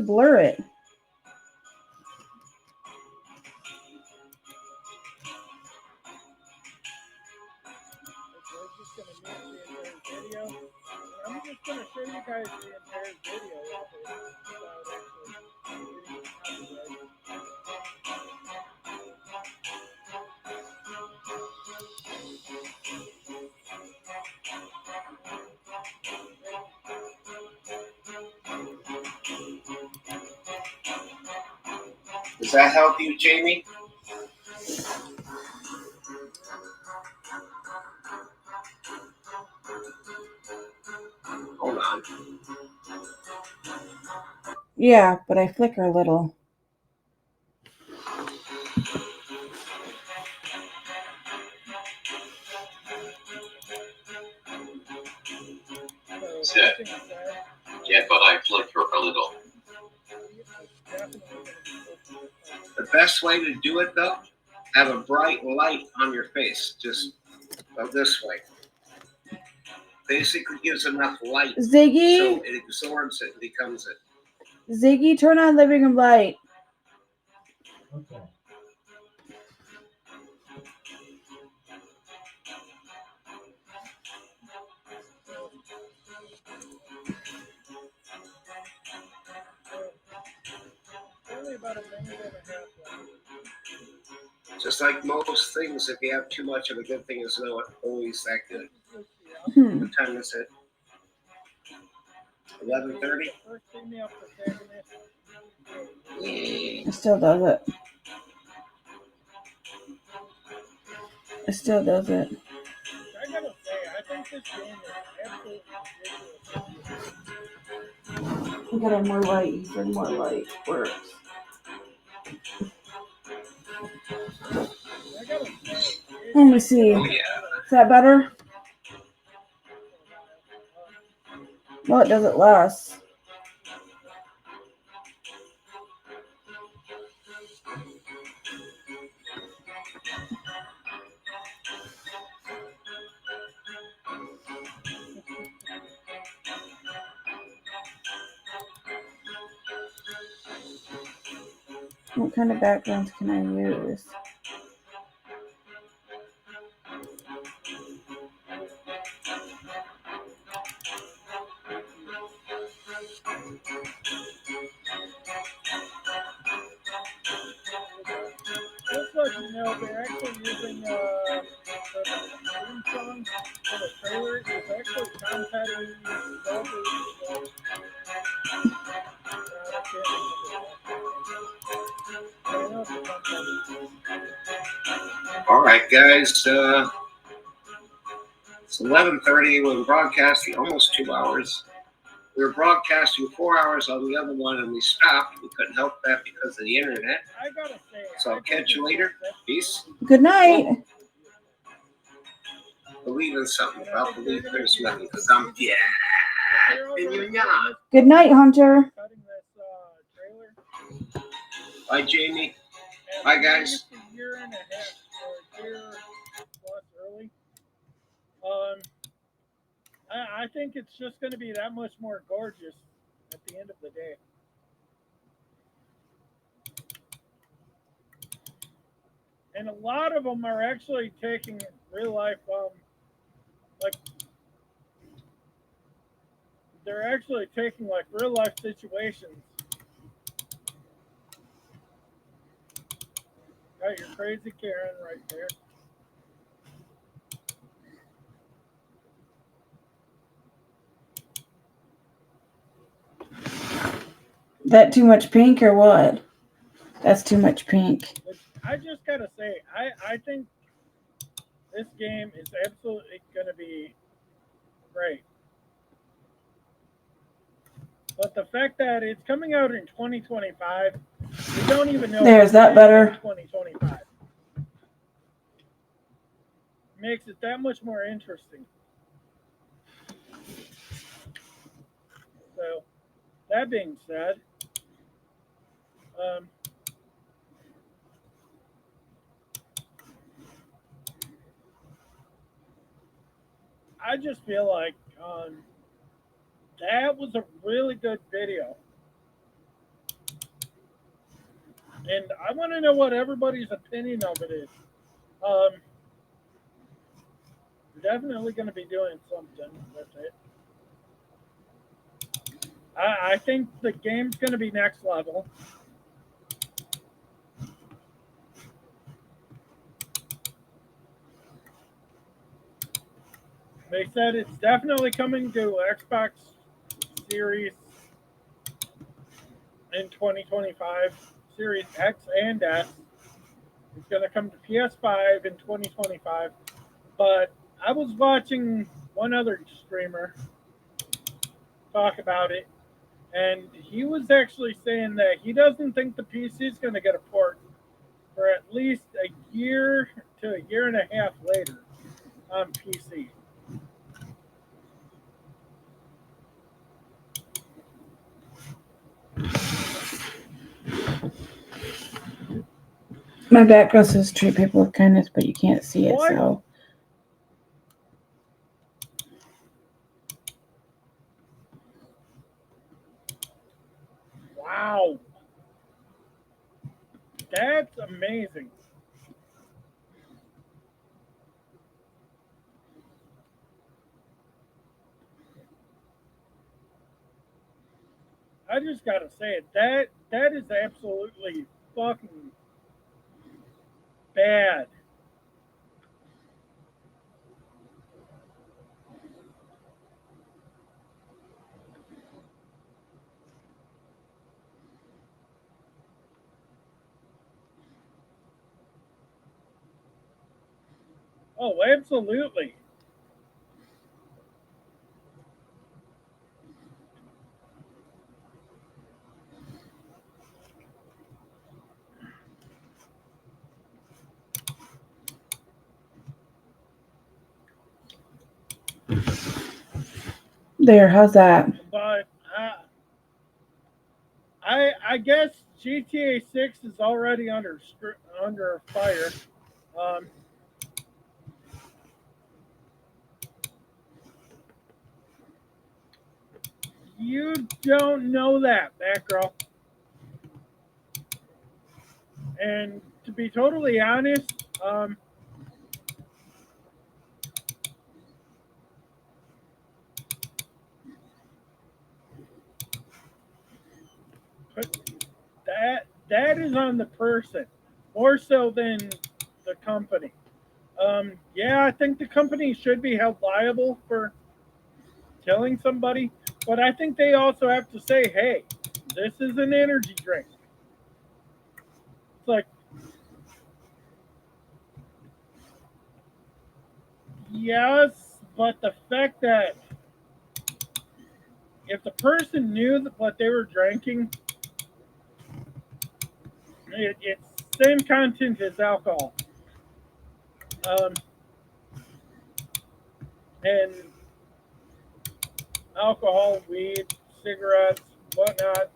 blur it. I'm just going to show you guys the entire video Does that help you, Jamie? Hold on. Yeah, but I flicker a little. Good. Yeah, but I flicker a little. The best way to do it, though, have a bright light on your face. Just go this way. Basically gives enough light Ziggy? so it absorbs it and becomes it. Ziggy, turn on living room light. Okay. Just like most things, if you have too much of a good thing, it's not always that good. What time is it? 11:30? It still does it. It still does it. I gotta say, I think this game is absolutely ridiculous. We gotta more light, Ethan, more light. Works. Let me see. Oh, yeah. Is that better? Well, it doesn't last. What kind of backgrounds can I use? Just so you know, they're actually using the theme song for the trailer. It's actually contacting All right, guys. It's 11:30. We're broadcasting almost 2 hours. We were broadcasting 4 hours on the other one, and we stopped. We couldn't help that because of the internet. I gotta say, So I'll catch you later. Peace. Good night. Believe in something. I'll believe there's nothing because I'm and you're not. Good night, Hunter. Bye, Jamie. Bye, guys. A year and a half or a year plus early. I think it's just going to be that much more gorgeous at the end of the day. And a lot of them are actually taking real life, like they're actually taking like real life situations. Got your crazy Karen right there. That too much pink or what? That's too much pink. I just gotta say, I think this game is absolutely gonna be great. But the fact that it's coming out in 2025, we don't even know. There's that better. 2025 makes it that much more interesting. So, that being said, I just feel like that was a really good video. And I want to know what everybody's opinion of it is. We're definitely going to be doing something with it. I think the game's going to be next level. They said it's definitely coming to Xbox Series in 2025, Series X and S. It's going to come to PS5 in 2025. But I was watching one other streamer talk about it, and he was actually saying that he doesn't think the PC is going to get a port for at least a year to a year and a half later on PC. My background says treat people with kindness, but you can't see it, What? so. Wow. That's amazing. I just gotta say it. That is absolutely fucking bad. Oh, absolutely. There, how's that? But I guess GTA 6 is already under fire. Um, you don't know that, Batgirl. And to be totally honest, that is on the person more so than the company. Yeah, I think the company should be held liable for killing somebody, but I think they also have to say, "Hey, this is an energy drink." It's like, yes, but the fact that if the person knew that what they were drinking, it's same content as alcohol, um, and alcohol, weed, cigarettes, whatnot,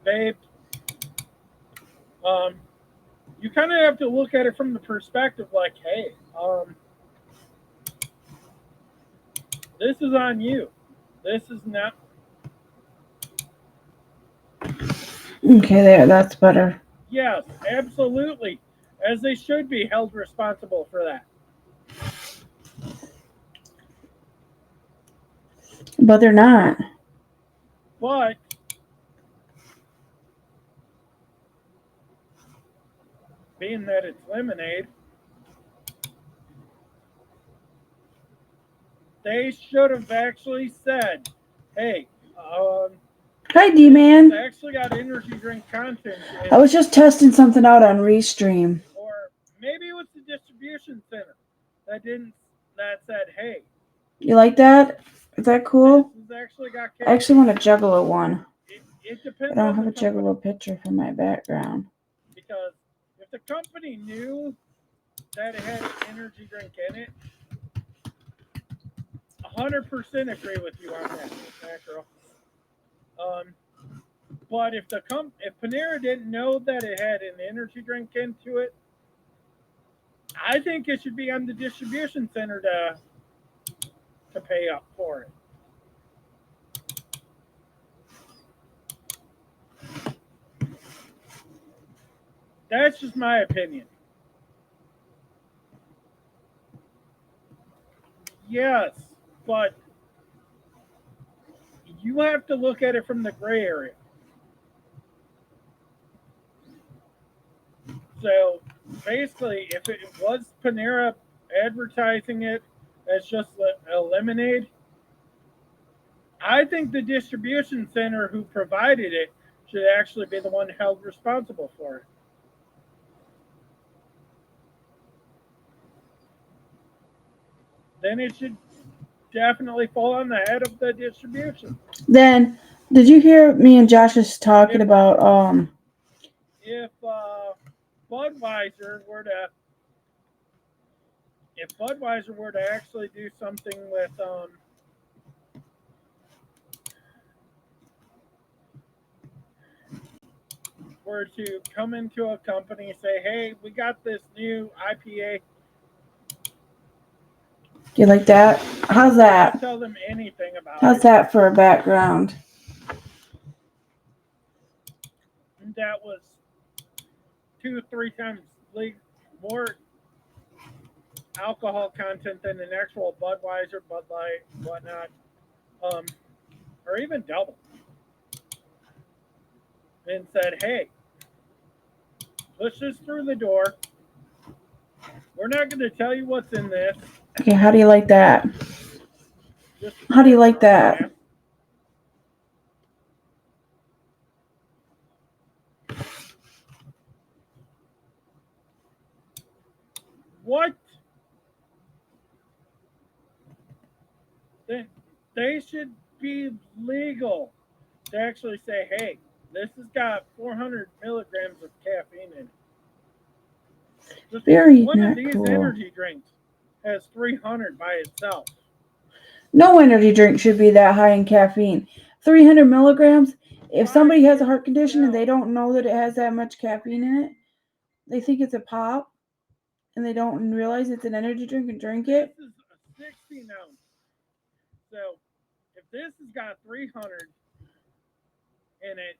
vape. Um, you kind of have to look at it from the perspective like, hey, this is on you. This is not. Okay, there, that's better. Yes, absolutely, as they should be held responsible for that. But they're not. But being that it's lemonade, they should have actually said, "Hey, Hi, it's D-Man. actually got energy drink content." I was just testing something out on Restream. Or maybe it was the distribution center that said, "Hey, You like that? Is that cool? this has actually got." I actually want a Juggalo one. It I depends don't on have the a company, Juggalo picture for my background. because if the company knew that it had energy drink in it, 100% agree with you on that girl. But if Panera didn't know that it had an energy drink into it, I think it should be on the distribution center to pay up for it. That's just my opinion. Yes, but you have to look at it from the gray area. So basically, if it was Panera advertising it as just a lemonade, I think the distribution center who provided it should actually be the one held responsible for it. Then it should definitely fall on the head of the distribution. Then, did you hear me and Josh is talking about If Budweiser were to actually do something with were to come into a company and say, hey, we got this new IPA. do you like that? How's that? Don't tell them anything about How's it. that for a background? That was 2 or 3 times more alcohol content than an actual Budweiser, Bud Light, whatnot, or even double. And said, hey, push this through the door. We're not going to tell you what's in this. Okay, how do you like that? Just How do you like that? What? They should be legal to actually say, hey, this has got 400 milligrams of caffeine in it. Just Very one not of these cool. energy drinks has 300 by itself. No energy drink should be that high in caffeine. 300 milligrams. If somebody has a heart condition and they don't know that it has that much caffeine in it, they think it's a pop, and they don't realize it's an energy drink and drink it. This is a 16 ounce. So if this has got 300 in it,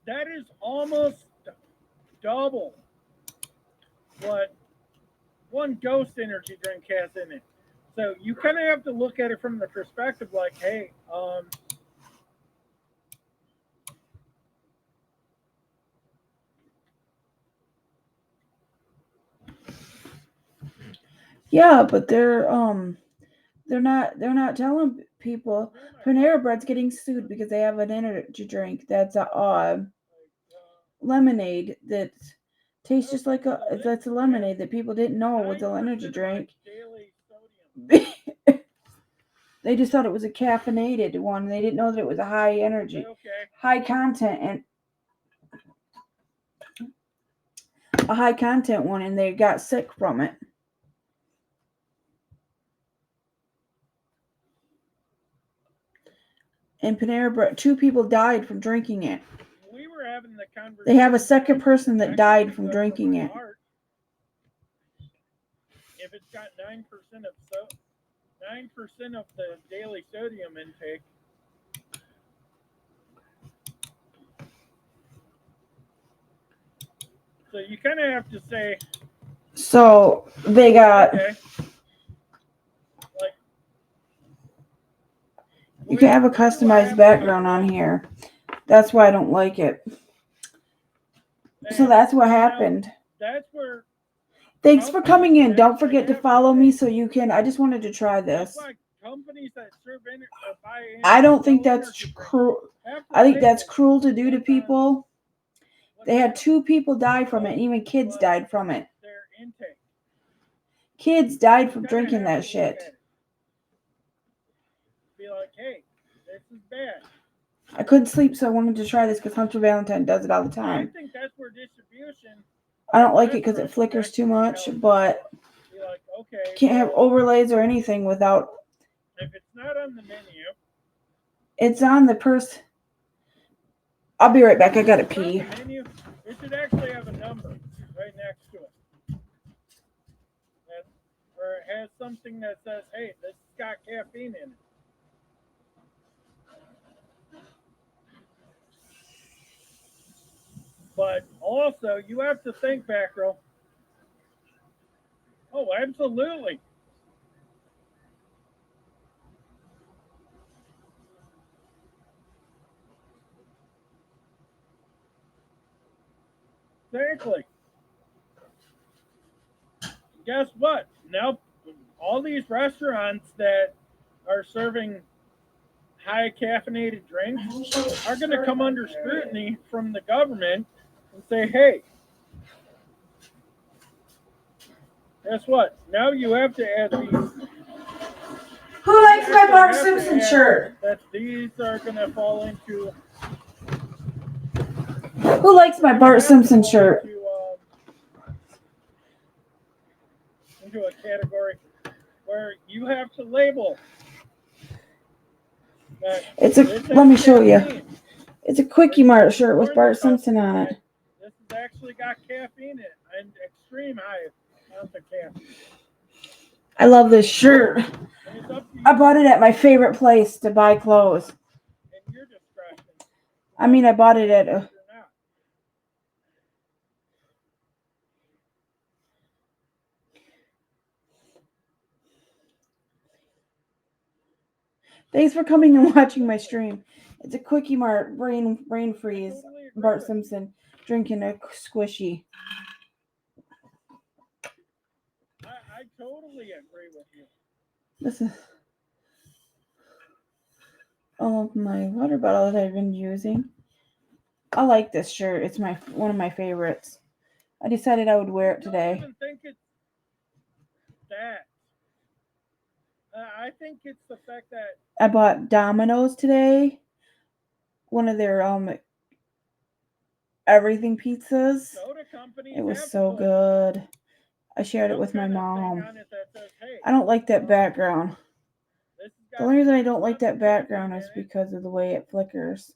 that is almost double what one Ghost energy drink has in it. So you kind of have to look at it from the perspective like, hey, Yeah, but they're not telling people. Panera Bread's getting sued because they have an energy drink that's a lemonade that tastes just like that's a lemonade that people didn't know was an energy drink. They just thought it was a caffeinated one. They didn't know that it was a high energy, high content, and a high content one, and they got sick from it. And Panera Bread, 2 people died from drinking it. We were having the conversation. They have a second person that died from drinking it. If it's got 9% of the daily sodium intake, so you kind of have to say. So they got. Okay. Like, you can have a customized background on here. That's why I don't like it. So that's what happened. That's where. Thanks for coming in. Don't forget to follow me so you can. I just wanted to try this. That's why companies that serve or buy I don't think that's cruel. I think that's cruel to do to people. They had 2 people die from it, and even kids died from it. Their intake. Kids died from drinking that shit. Be like, hey, this is bad. I couldn't sleep, so I wanted to try this because Hunter Valentine does it all the time. I think that's where distribution. I don't like it because it flickers too much, but be like, okay, can't have overlays or anything without. If it's not on the menu, it's on the purse. I'll be right back. I gotta pee. Menu, it should actually have a number right next to it. Or it has something that says, hey, this has got caffeine in it. But also, you have to think, Batgirl. Oh, absolutely. Exactly. Guess what? Now, all these restaurants that are serving high caffeinated drinks are going to come under scrutiny from the government and say, hey, guess what? Now you have to add these. Who likes my Bart Simpson shirt? That these are going to fall into. Who likes my Bart Simpson shirt? Into a category where you have to label. Let me show you. It's a Quickie Mart shirt with Bart Simpson on it. This has actually got caffeine in it and extreme high amounts of caffeine. I love this shirt. I bought it at my favorite place to buy clothes. And your discretion. I mean, I bought it at Thanks for coming and watching my stream. It's a Quickie Mart brain freeze. Bart Simpson drinking a squishy. I totally agree with you. This is all of my water bottles I've been using. I like this shirt. It's one of my favorites. I decided I would wear it today. I don't even think it's that. I think it's the fact that I bought Domino's today. One of their everything pizzas. It was so good. I shared it with my mom. I don't like that background. The only reason I don't like that background is because of the way it flickers.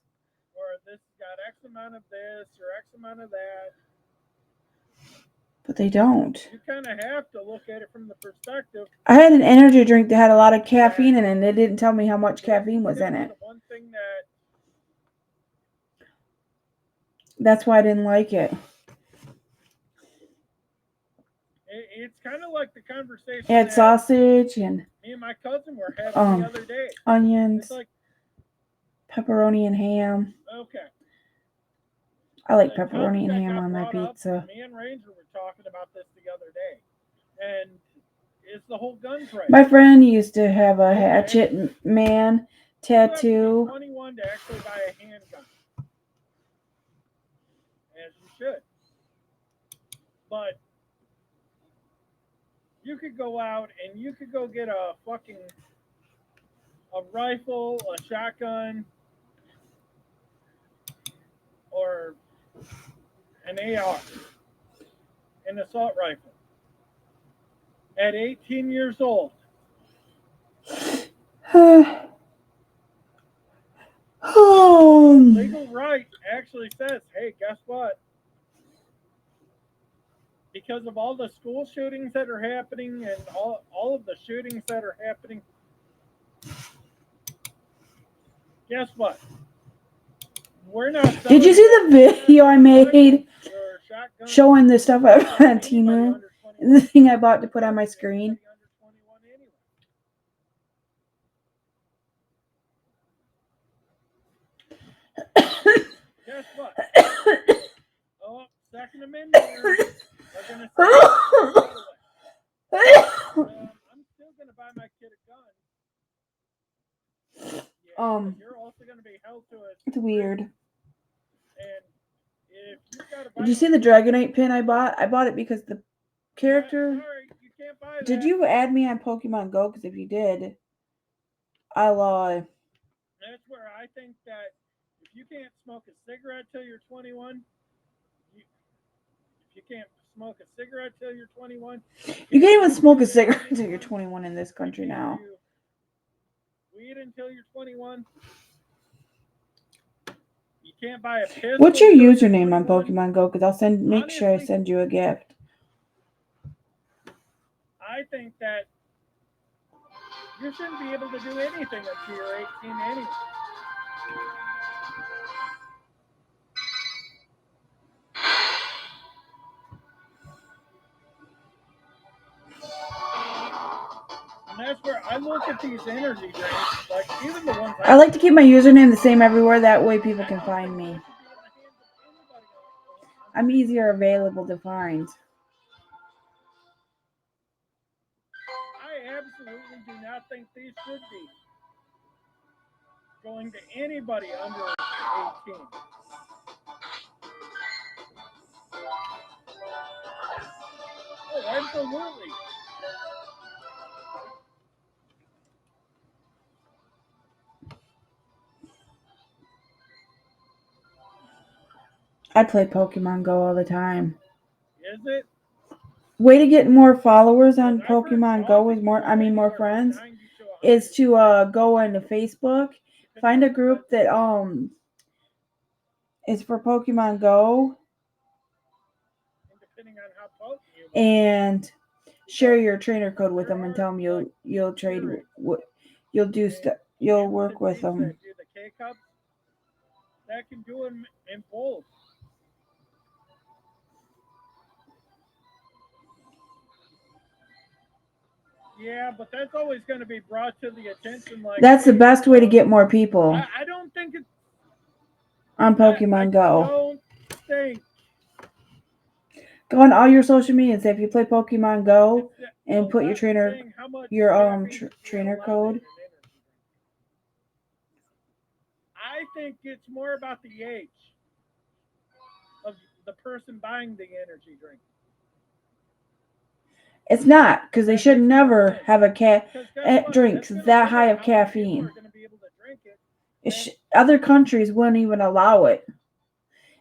Or this got X amount of this or X amount of that. But they don't. You kind of have to look at it from the perspective. I had an energy drink that had a lot of caffeine in it, and they didn't tell me how much caffeine was in it. One thing that's why I didn't like it. It's kind of like the conversation. It had sausage and me and my cousin were having the other day. Onions, pepperoni and ham. Okay. I like pepperoni and ham on my pizza. Me and Ranger were talking about this the other day, and it's the whole guns right. My friend used to have a hatchet man tattoo. You have to be 21 to actually buy a handgun, as you should. But you could go out and you could go get a rifle, a shotgun, or an AR, an assault rifle. At 18 years old. Legal right actually says, hey, guess what? Because of all the school shootings that are happening and all of the shootings that are happening, guess what? We're not. Did you see the video I made showing the stuff I bought on Temu? The thing I bought to put on my screen? Guess what? Oh, Second Amendment. I'm still gonna buy my kid a gun. Yeah, you're also gonna be held to it. It's weird. And if you gotta buy Did you see the Dragonite pin I bought? I bought it because the character. Sorry, you can't buy that. Did you add me on Pokemon Go? Because if you did, I lied. That's where I think that if you can't smoke a cigarette till you're 21, if you can't smoke a cigarette till you're 21, you can't even smoke a cigarette until you're 21 in this country now. Weed until you're 21. You can't buy a pistol. What's your username on Pokemon Go? Because I'll make sure I send you a gift. I think that you shouldn't be able to do anything until you're 18 anyway. I look at these energy drinks, like even the ones I like to keep my username the same everywhere. That way people can find me. I'm easier available to find. I absolutely do not think these should be going to anybody under 18. Oh, absolutely. I play Pokemon Go all the time. Is it? Way to get more followers on Pokemon Go is more friends is to go into Facebook, find a group that is for Pokemon Go, and share your trainer code with them and tell them you'll trade you'll do stuff, you'll work with them. That can do them in both. Yeah, but that's always going to be brought to the attention. Like that's the best way to get more people. I don't think it's on Pokemon Go. I don't think. Go on all your social media and say if you play Pokemon Go and put your trainer code. I think it's more about the age of the person buying the energy drink. It's not, because they should never have drinks that high of caffeine. Other countries wouldn't even allow it.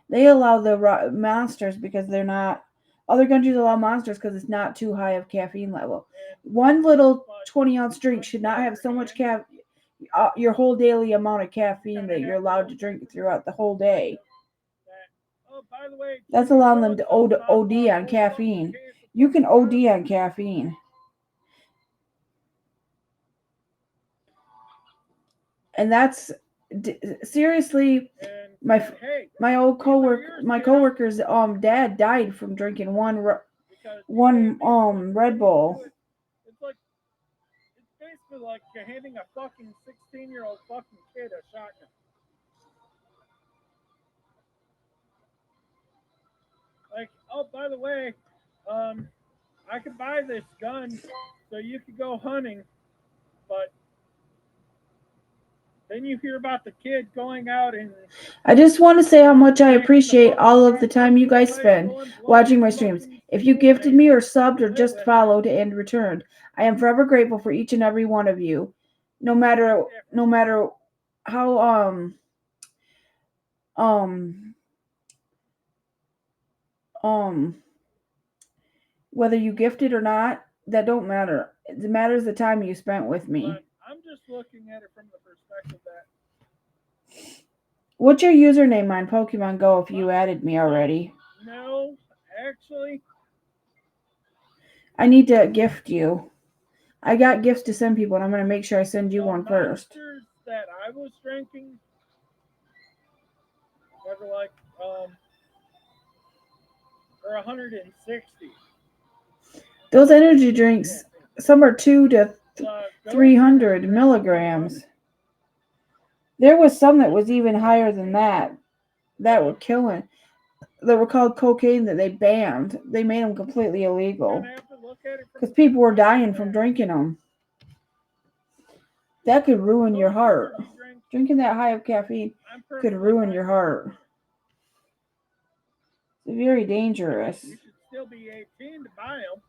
They allow the monsters because they're not. Other countries allow monsters because it's not too high of caffeine level. One little 20-ounce drink should not have so much your whole daily amount of caffeine that you're allowed to drink throughout the whole day. That's allowing them to OD on caffeine. You can OD on caffeine. And that's seriously, my coworker's dad died from drinking one Red Bull. It's basically like handing a fucking 16-year-old fucking kid a shotgun. Like, oh, by the way, I could buy this gun so you could go hunting, but then you hear about the kid going out and... I just want to say how much I appreciate all of the time you guys spend watching my streams. If you gifted me or subbed or just followed and returned, I am forever grateful for each and every one of you. No matter how whether you gifted or not, that don't matter. It matters the time you spent with me. But I'm just looking at it from the perspective that... What's your username on Pokemon Go if you added me already? No, actually. I need to gift you. I got gifts to send people, and I'm going to make sure I send you one first. The monsters that I was drinking were like, or 160. Those energy drinks, some are 200 to 300 milligrams. There was some that was even higher than that. That were killing. That were called cocaine that they banned. They made them completely illegal because people were dying from drinking them. That could ruin your heart. Drinking that high of caffeine could ruin your heart. It's very dangerous. You should still be 18 to buy them.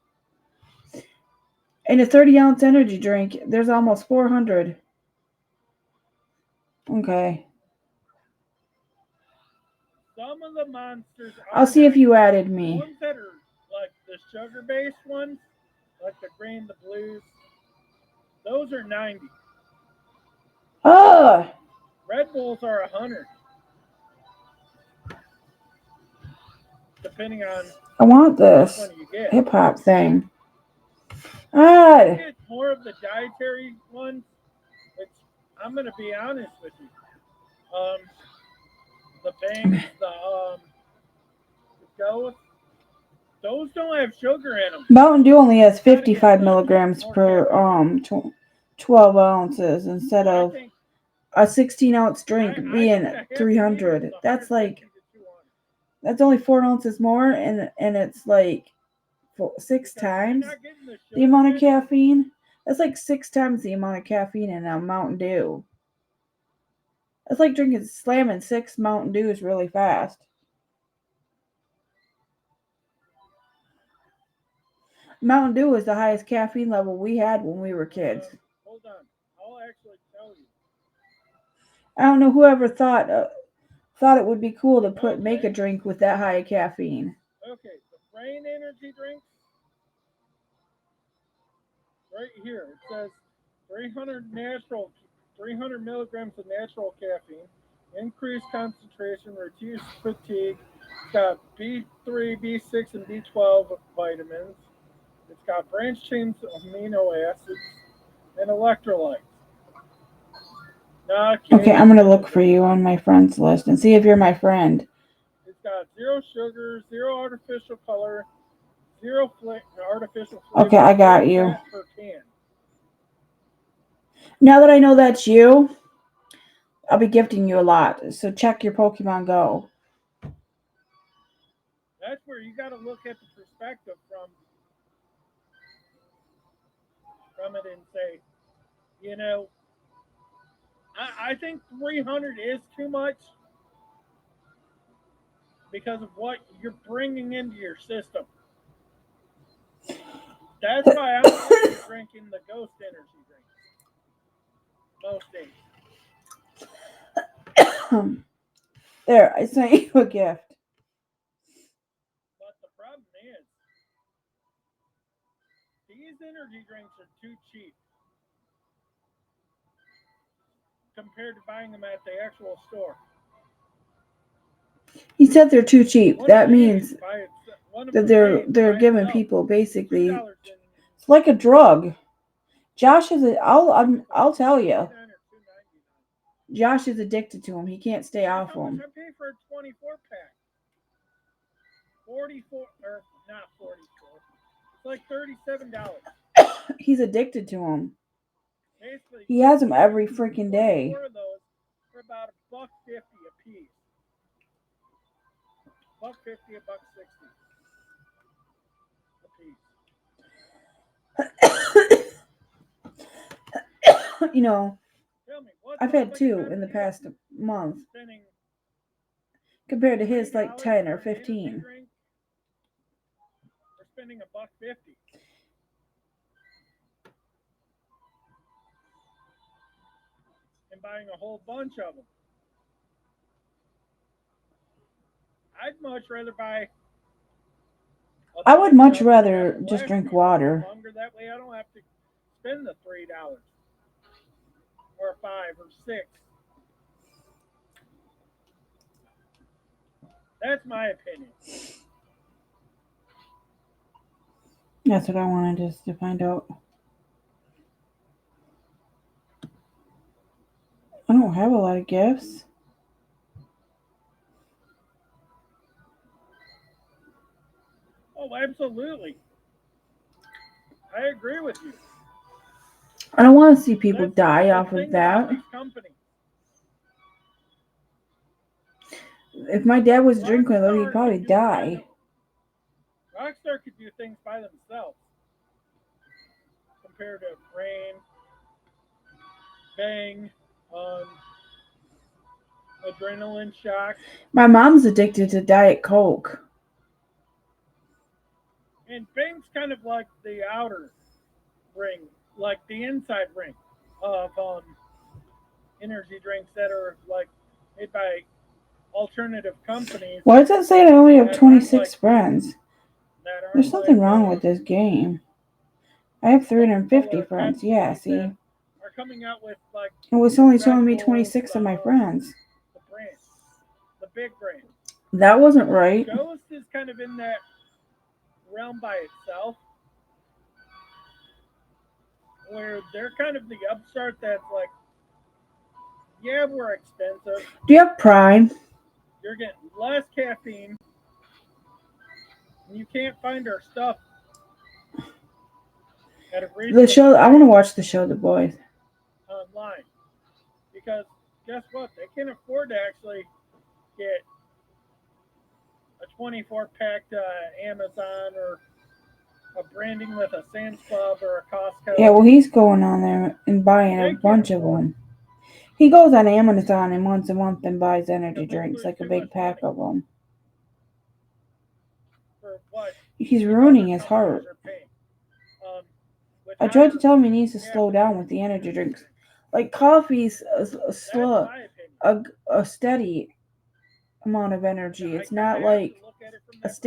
In a 30-ounce energy drink, there's almost 400. Okay. Some of the monsters I'll see if you added me. The ones that are like the sugar-based ones, like the green, the blues, those are 90. Red Bulls are 100. Depending on... I want this hip-hop thing. You get more of the dietary ones, which I'm going to be honest with you. The bangs, the Ghost, those don't have sugar in them. Mountain Dew only has 55 milligrams per 12 ounces instead I of think a 16-ounce drink I being think the heavy 300. needle is That's like 150 to 200. that's only 4 ounces more, and it's like six Because you're times not getting the the sugar amount of hit. caffeine. That's like 6 times the amount of caffeine in a Mountain Dew. That's like slamming 6 Mountain Dews really fast. Mountain Dew is the highest caffeine level we had when we were kids. Hold on. I'll actually tell you. I don't know whoever thought it would be cool to make a drink with that high of caffeine. Okay, the brain energy drinks. Right here, it says 300 milligrams of natural caffeine, increased concentration, reduced fatigue. It's got B3, B6, and B12 vitamins. It's got branched chains amino acids and electrolytes. Okay, I'm gonna look for you on my friends list and see if you're my friend. It's got zero sugar, zero artificial color, zero artificial flavor. Okay, I got you. Fat per can. Now that I know that's you, I'll be gifting you a lot. So check your Pokemon Go. That's where you got to look at the perspective from it and say, you know, I think 300 is too much because of what you're bringing into your system. That's why I'm only drinking the Ghost Energy drink most days. There, I sent you a gift. But the problem is, these energy drinks are too cheap compared to buying them at the actual store. He said they're too cheap. That means that they're giving people basically it's like a drug. Josh is I'll tell you. Josh is addicted to them. He can't stay off them. I pay for a 24 pack. 44 or not 44. It's like $37. He's addicted to them. Basically, He has them every freaking day. 4 of those for about $1.50 a piece. $1.50, $1.60 a piece. You know, Tell me, I've had 2 in the past month. Compared to his like 10 or 15. We're spending $1.50. And buying a whole bunch of them. I'd much rather buy. I would much rather just drink water. Longer. That way I don't have to spend the $3 or $5 or $6. That's my opinion. That's what I wanted just to find out. I don't have a lot of gifts. Oh, absolutely. I agree with you. I don't want to see people die off of that. If my dad was drinking with it, he'd probably die. Rockstar could do things by themselves compared to Rain, Bang, Adrenaline Shock. My mom's addicted to Diet Coke. And Bang's kind of like the outer ring, like the inside ring of energy drinks that are like made by alternative companies. Why does it say I only have 26 friends? There's something wrong with this game. I have 350 friends. Yeah, see? Are coming out with like it was only showing me 26 of my friends. The brand. The big brand. That wasn't right. Ghost is kind of in that realm by itself. Where they're kind of the upstart that's like, yeah, we're expensive. Do you have Prime? You're getting less caffeine. And you can't find our stuff at a reasonable The show, price. I want to watch the show The Boys. online. Because guess what? They can afford to actually get a 24-pack Amazon or a branding with a Sam's Club or a Costco. Yeah, well, he's going on there and buying a bunch of them. He goes on Amazon and once a month and buys energy drinks, like a big pack of them. For what? He's ruining his heart. I tried to tell him he needs to slow down with the energy drinks. Like coffee's a steady amount of energy. It's not like it's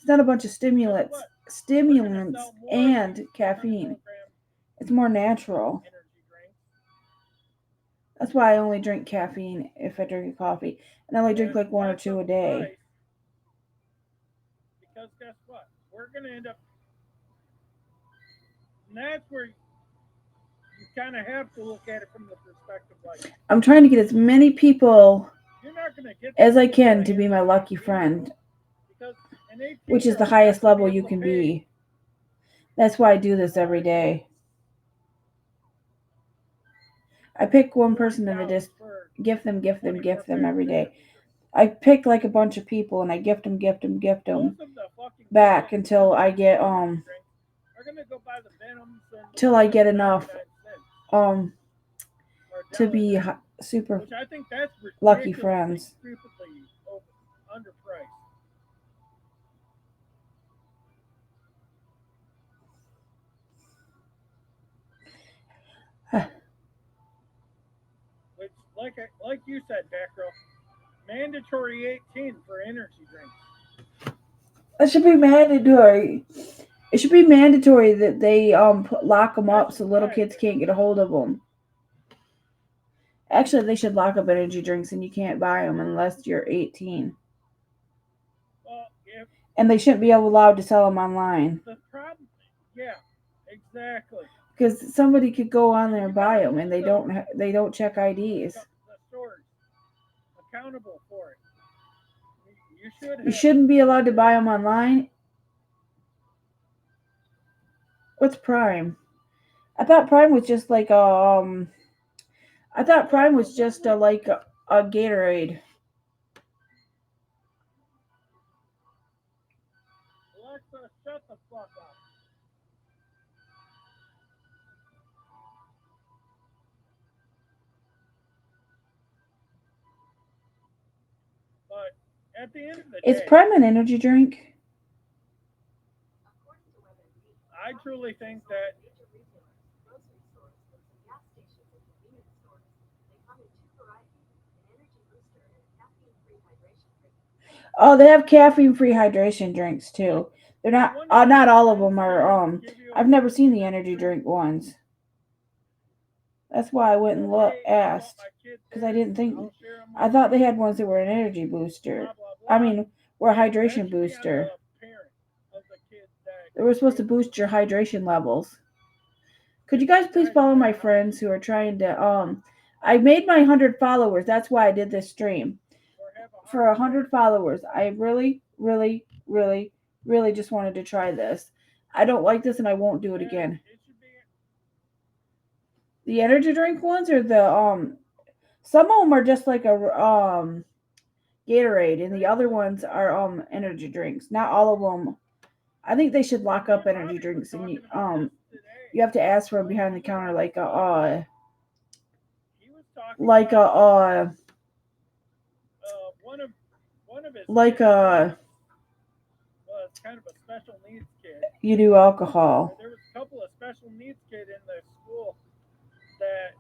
not a bunch of stimulants and caffeine. It's more natural. That's why I only drink caffeine if I drink coffee. And I only drink like 1 or 2 a day. Because guess what? We're going to end up... And that's where you kind of have to look at it from the perspective like... I'm trying to get as many people you're not gonna get as I can to be my lucky friend, which is the highest level you can be. That's why I do this every day. I pick one person and I just gift them every day. I pick like a bunch of people and I gift them back until I get till I get enough to be super lucky friends. Which, like you said, Batgirl, mandatory 18 for energy drinks. That should be mandatory. It should be mandatory that they lock them up so little kids can't get a hold of them. Actually, they should lock up energy drinks and you can't buy them unless you're 18. Well, and they shouldn't be allowed to sell them online. The problem, yeah, exactly. Because somebody could go on there and buy them and they don't check IDs. The stores accountable for it. You shouldn't be allowed to buy them online. What's Prime? I thought Prime was just like a like a Gatorade. Alexa, shut the fuck up. But at the end of the day, is Prime an energy drink? I truly think that oh, they have caffeine-free hydration drinks too. They're not all of them are I've never seen the energy drink ones. That's why I went and asked, because I thought they had ones that were an energy booster. I mean, were a hydration booster. They were supposed to boost your hydration levels. Could you guys please follow my friends who are trying to I made my 100 followers. That's why I did this stream. For 100 followers, I really just wanted to try this. I don't like this and I won't do it again. The energy drink ones are the some of them are just like a Gatorade and the other ones are energy drinks. Not all of them. I think they should lock up energy drinks and you have to ask for them behind the counter like a it's kind of a special needs kid. You do alcohol. There was a couple of special needs kids in the school that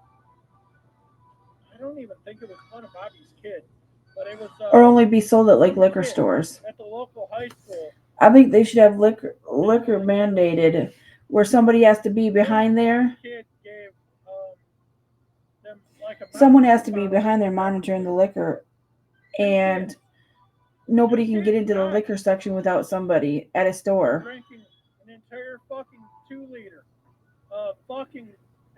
I don't even think it was one of Bobby's kids, but it was or only be sold at like liquor stores. At the local high school. I think they should have liquor mandated where somebody has to be behind there. Kid gave them like someone has to be behind there monitoring the liquor, and nobody can get into the liquor section without somebody at a store. Drinking an entire fucking 2-liter of fucking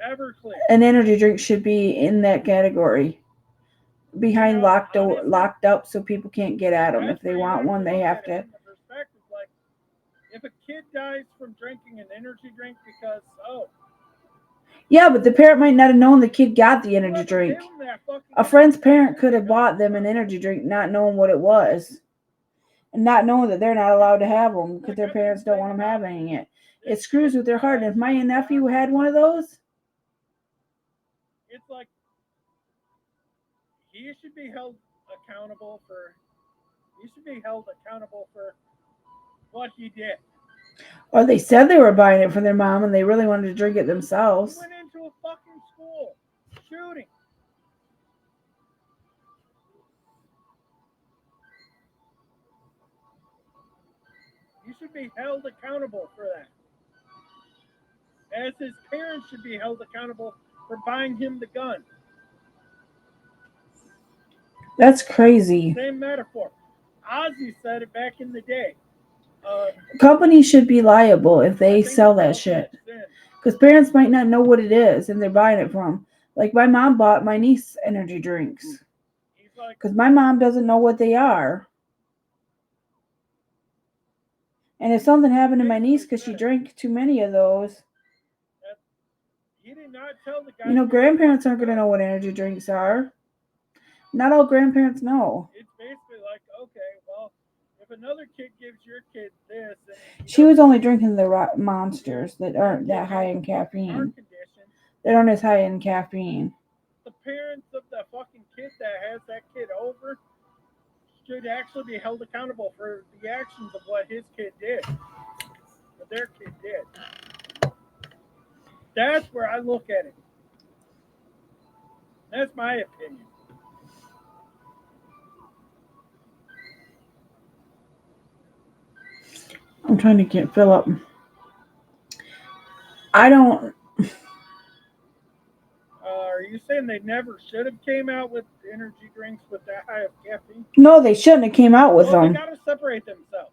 Everclear. An energy drink should be in that category. Behind locked up so people can't get at them. If they want one, they have to. Like, if a kid dies from drinking an energy drink because Yeah, but the parent might not have known the kid got the energy Whoever drink. gave him that fucking A friend's energy parent drink could have is bought them an energy drink not knowing what it was. And not knowing that they're not allowed to have them because their parents don't want them having it. It screws with their heart. And if my nephew had one of those, It's like he should be held accountable for. He should be held accountable for what he did. or they said they were buying it for their mom and they really wanted to drink it themselves. He went into a fucking school shooting. He should be held accountable for that. As his parents should be held accountable for buying him the gun. That's crazy. Same metaphor. Ozzy said it back in the day. Companies should be liable if I they think sell it's that Ultimate shit. Sin. Because parents might not know what it is and they're buying it from. Like my mom bought my niece energy drinks. He's like, Because my mom doesn't know what they are. And if something happened to my niece because she drank too many of those, he did not tell the guy. you know, grandparents aren't going to know what energy drinks are. Not all grandparents know. It's basically like, okay, well, if another kid gives your kid this, and She was only drinking the monsters that aren't that high in caffeine. heart condition, That aren't as high in caffeine. the parents of the fucking kid that has that kid over should actually be held accountable for the actions of what his kid did, what their kid did. That's where I look at it. That's my opinion. I'm trying to fill up. I don't. Are you saying they never should have came out with energy drinks with that high of caffeine? No, they shouldn't have came out with Well, them. they got to separate themselves.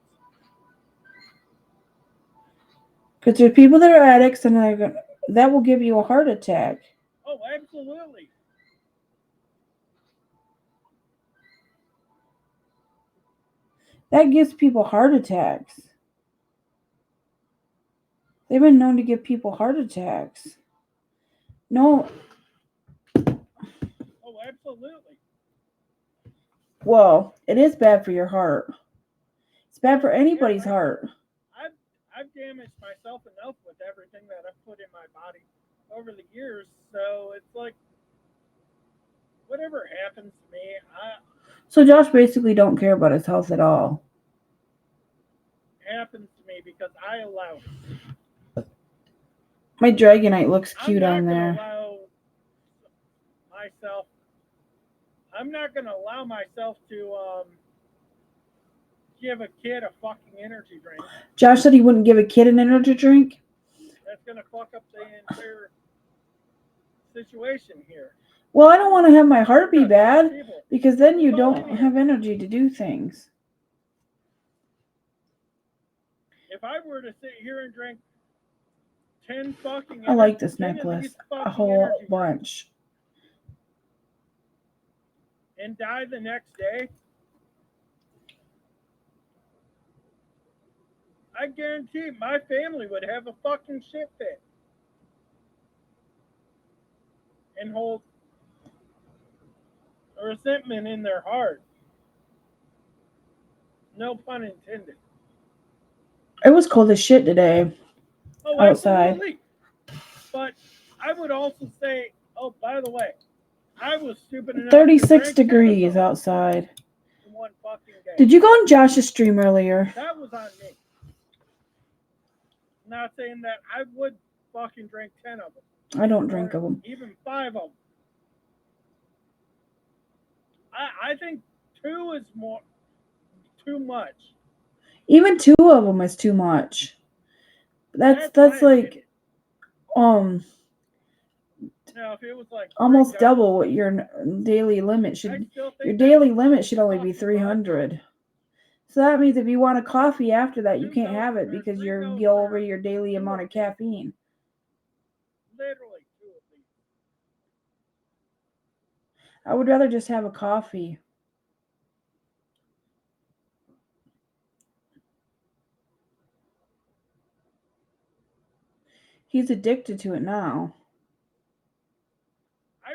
Because there's people that are addicts and that will give you a heart attack. Oh, absolutely. That gives people heart attacks. They've been known to give people heart attacks. No. Oh, absolutely. Well, it is bad for your heart. It's bad for anybody's heart. I've damaged myself enough with everything that I've put in my body over the years, so it's like whatever happens to me, So Josh basically don't care about his health at all. happens to me because I allow it. My Dragonite looks cute I'm on not there. going to allow myself to give a kid a fucking energy drink. Josh said he wouldn't give a kid an energy drink. That's going to fuck up the entire situation here. Well, I don't want to have my heart be bad because then you don't have energy to do things. If I were to sit here and drink 10 fucking I like this 10 of necklace these a fucking whole energy drinks bunch. and die the next day, I guarantee my family would have a fucking shit fit and hold a resentment in their heart. No pun intended. It was cold as shit today. Oh, Outside. absolutely. But I would also say, oh, by the way, I was stupid enough 36 degrees outside. in one fucking day. Did you go on Josh's stream earlier? That was on me. Not saying that I would fucking drink 10 of them. I don't drink of them. Even 5 of them. I think 2 is too much. Even 2 of them is too much. That's like Now, if it was like almost double what your daily limit should. Your daily limit should only be 300. So that means if you want a coffee after that, you can't have it because you go over your daily amount of caffeine. Literally 2 of these. I would rather just have a coffee. He's addicted to it now.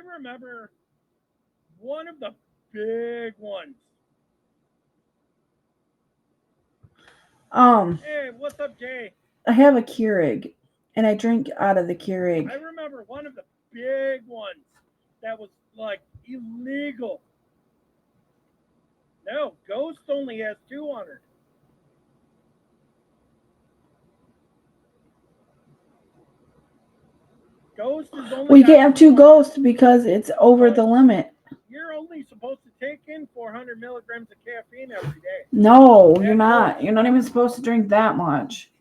remember one of the big ones. Hey, what's up, Jay? I have a Keurig, and I drink out of the I Keurig. remember one of the big ones that was like illegal. No, Ghost only has 200. Ghost is only. We can't have 2 ghosts because it's over the limit. You're only supposed to take in 400 milligrams of caffeine every day. No, you're not. You're not even supposed to drink that much.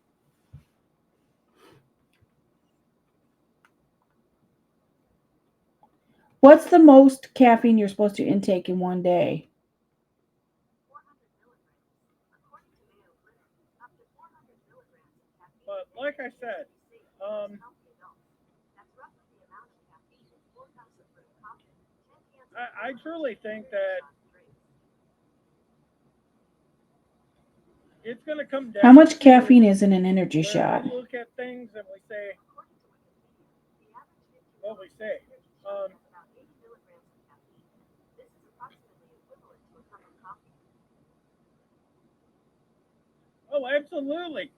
What's the most caffeine you're supposed to intake in one day? But like I said, I truly think that it's going to come down. How much caffeine is in an energy where shot? we look at things and we say what we say. Oh, absolutely.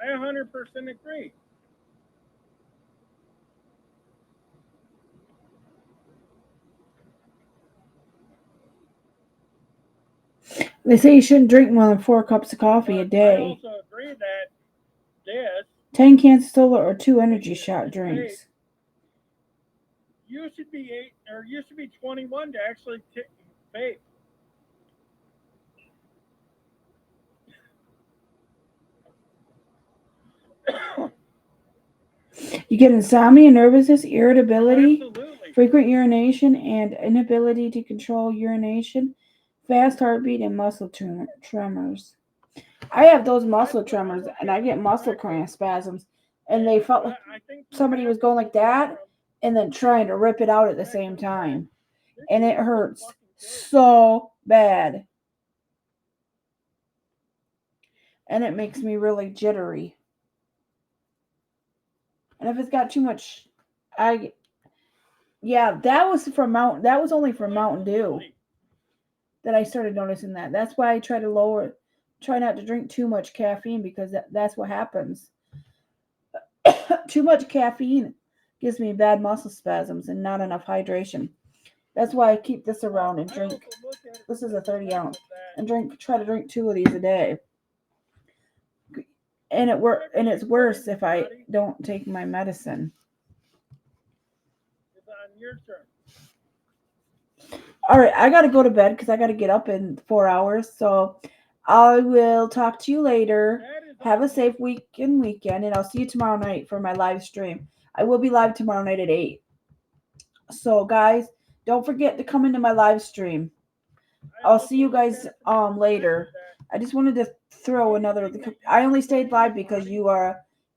I 100% agree. They say you shouldn't drink more than 4 cups of coffee a I day. also agree that this 10 cans of soda or 2 energy shot drinks. you should be 8 or you should be 21 to actually vape. You get insomnia, nervousness, irritability, Absolutely. frequent urination, and inability to control urination, fast heartbeat, and muscle tremors. I have those muscle tremors, and I get muscle cramp spasms, and they felt like I think somebody was going like that and then trying to rip it out at the same time. And it hurts so bad. And it makes me really jittery. And if it's got too much, that was only for Mountain Dew that I started noticing that. That's why I try not to drink too much caffeine, because that's what happens. Too much caffeine gives me bad muscle spasms and not enough hydration. That's why I keep this around and drink. This is a 30 ounce and try to drink 2 of these a day. And it's worse if I don't take my medicine. It's on your turn. All right, I got to go to bed because I got to get up in 4 hours. So I will talk to you later. Have a safe weekend, and I'll see you tomorrow night for my live stream. I will be live tomorrow night at 8. So guys, don't forget to come into my live stream. I'll see you guys later. I just wanted to throw another. I only stayed live because you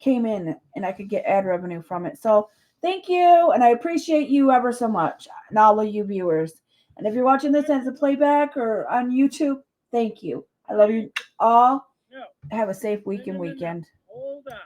came in and I could get ad revenue from it. So thank you, and I appreciate you ever so much, and all of you viewers. And if you're watching this as a playback or on YouTube, thank you. I love you all. Have a safe weekend. Hold on.